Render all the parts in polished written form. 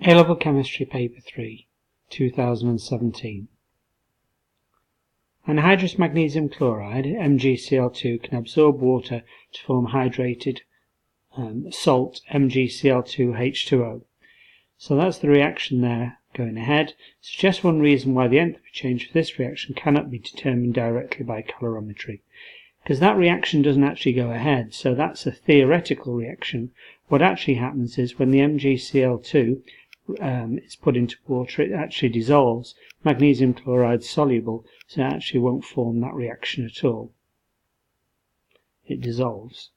A-Level Chemistry Paper 3, 2017. Anhydrous magnesium chloride, MgCl2, can absorb water to form hydrated salt, MgCl2H2O. So that's the reaction there going ahead. It's just one reason why the enthalpy change for this reaction cannot be determined directly by calorimetry, because that reaction doesn't actually go ahead, so that's a theoretical reaction. What actually happens is when the MgCl2 is put into water, it actually dissolves. Magnesium chloride is soluble, so it actually won't form that reaction at all. It dissolves.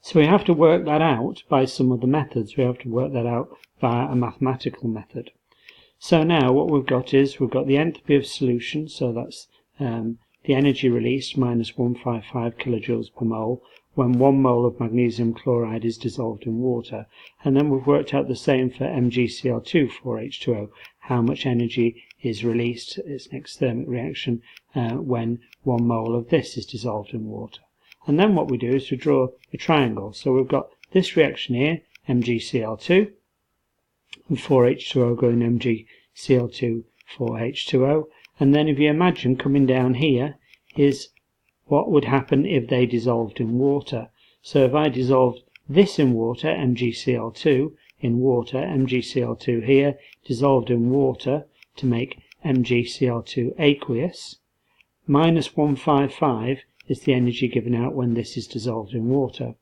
So we have to work that out by some of the methods. We have to work that out via a mathematical method. So now what we've got is we've got the enthalpy of solution, so that's the energy released minus 155 kilojoules per mole when 1 mole of magnesium chloride is dissolved in water. And then we've worked out the same for MgCl2 4H2O, how much energy is released, its next thermic reaction, when 1 mole of this is dissolved in water. And then what we do is to draw a triangle. So we've got this reaction here, MgCl2, and 4H2O going MgCl2, 4H2O. And then if you imagine coming down here is what would happen if they dissolved in water. So if I dissolved this in water, MgCl2 in water, MgCl2 here, dissolved in water to make MgCl2 aqueous, minus 155 is the energy given out when this is dissolved in water.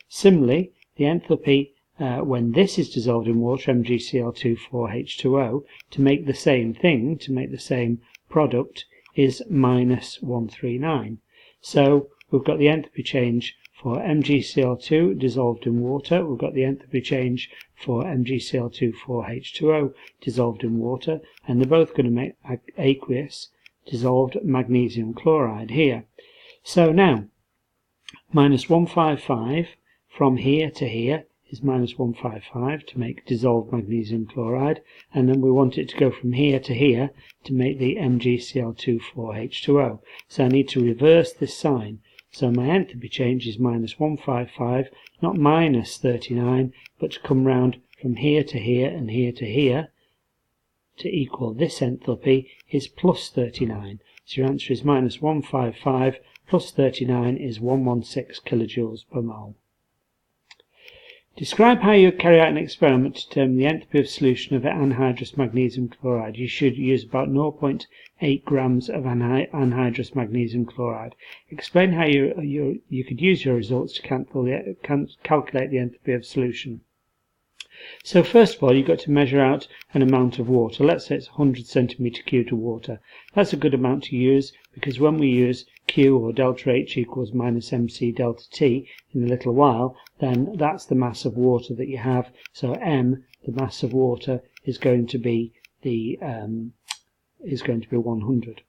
Similarly, the enthalpy when this is dissolved in water, MgCl2 4H2O, to make the same thing, to make the same product, is minus 139. So we've got the enthalpy change for MgCl2 dissolved in water, we've got the enthalpy change for MgCl2 4H2O dissolved in water, and they're both going to make aqueous dissolved magnesium chloride here. So now, minus 155 from here to here is minus 155 to make dissolved magnesium chloride, and then we want it to go from here to here to make the MgCl2 4H2O. So I need to reverse this sign. So my enthalpy change is minus 155, not minus 39, but to come round from here to here and here to here to equal this enthalpy is plus 39. So your answer is minus 155 plus 39 is 116 kilojoules per mole. Describe how you would carry out an experiment to determine the enthalpy of solution of anhydrous magnesium chloride. You should use about 0.8 grams of anhydrous magnesium chloride. Explain how you could use your results to calculate the enthalpy of solution. So first of all, you've got to measure out an amount of water. Let's say it's 100 centimetre cubed of water. That's a good amount to use, because when we use Q, or delta H equals minus MC delta T in a little while, then that's the mass of water that you have. So M, the mass of water, is going to be 100.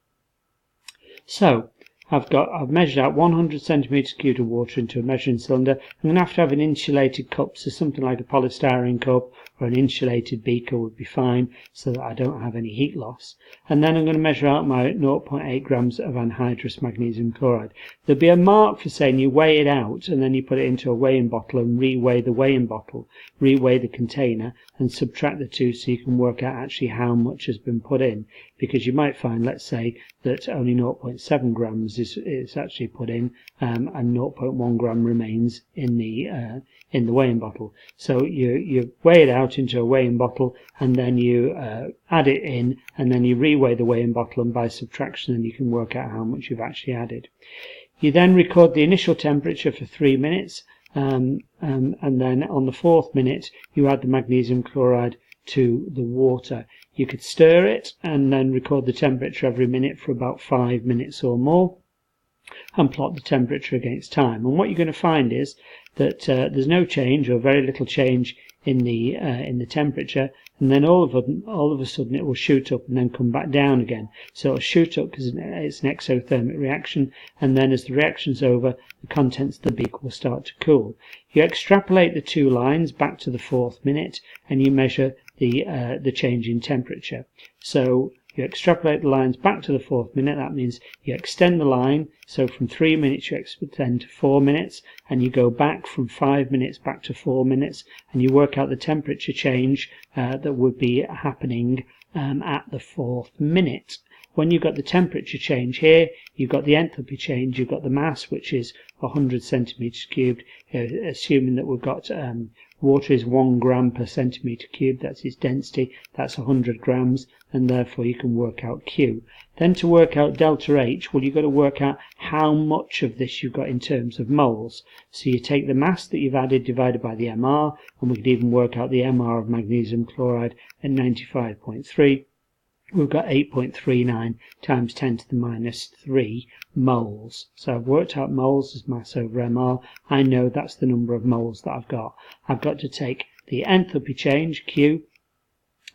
So I've measured out 100 centimetres cubed of water into a measuring cylinder. I'm going to have an insulated cup, so something like a polystyrene cup or an insulated beaker would be fine, so that I don't have any heat loss. And then I'm going to measure out my 0.8 grams of anhydrous magnesium chloride. There'll be a mark for saying you weigh it out and then you put it into a weighing bottle and reweigh the weighing bottle, reweigh the container and subtract the two, so you can work out actually how much has been put in, because you might find, let's say, that only 0.7 grams is actually put in, and 0.1 gram remains in the weighing bottle. So you weigh it out into a weighing bottle, and then you add it in, and then you reweigh the weighing bottle, and by subtraction then you can work out how much you've actually added. You then record the initial temperature for 3 minutes, and then on the 4th minute you add the magnesium chloride to the water. You could stir it and then record the temperature every minute for about 5 minutes or more, and plot the temperature against time. And what you're going to find is that there's no change, or very little change, in the temperature, and then all of a sudden it will shoot up and then come back down again. So it'll shoot up because it's an exothermic reaction, and then as the reaction's over, the contents of the beaker will start to cool. You extrapolate the two lines back to the 4th minute, and you measure the change in temperature. So you extrapolate the lines back to the 4th minute. That means you extend the line, so from 3 minutes you extend to 4 minutes, and you go back from 5 minutes back to 4 minutes, and you work out the temperature change that would be happening at the 4th minute. When you've got the temperature change here, you've got the enthalpy change, you've got the mass, which is 100 centimeters cubed, assuming that we've got water is 1 gram per centimeter cubed, that's its density, that's 100 grams, and therefore you can work out Q. Then to work out delta H, well, you've got to work out how much of this you've got in terms of moles. So you take the mass that you've added divided by the MR, and we could even work out the MR of magnesium chloride at 95.3. We've got 8.39 times 10 to the minus 3 moles. So I've worked out moles as mass over MR. I know that's the number of moles that I've got. I've got to take the enthalpy change, Q,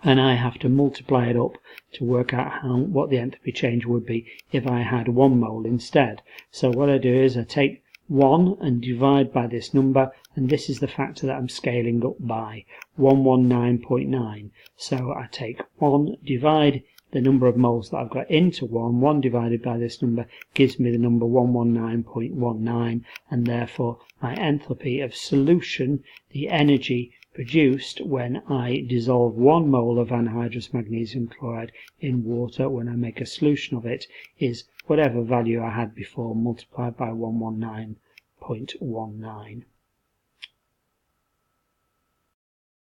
and I have to multiply it up to work out what the enthalpy change would be if I had 1 mole instead. So what I do is I take 1 and divide by this number, and this is the factor that I'm scaling up by, 119.9. So I take 1, divide the number of moles that I've got into 1 divided by this number gives me the number 119.19, and therefore my enthalpy of solution, the energy produced when I dissolve 1 mole of anhydrous magnesium chloride in water, when I make a solution of it, is whatever value I had before multiplied by 119.19.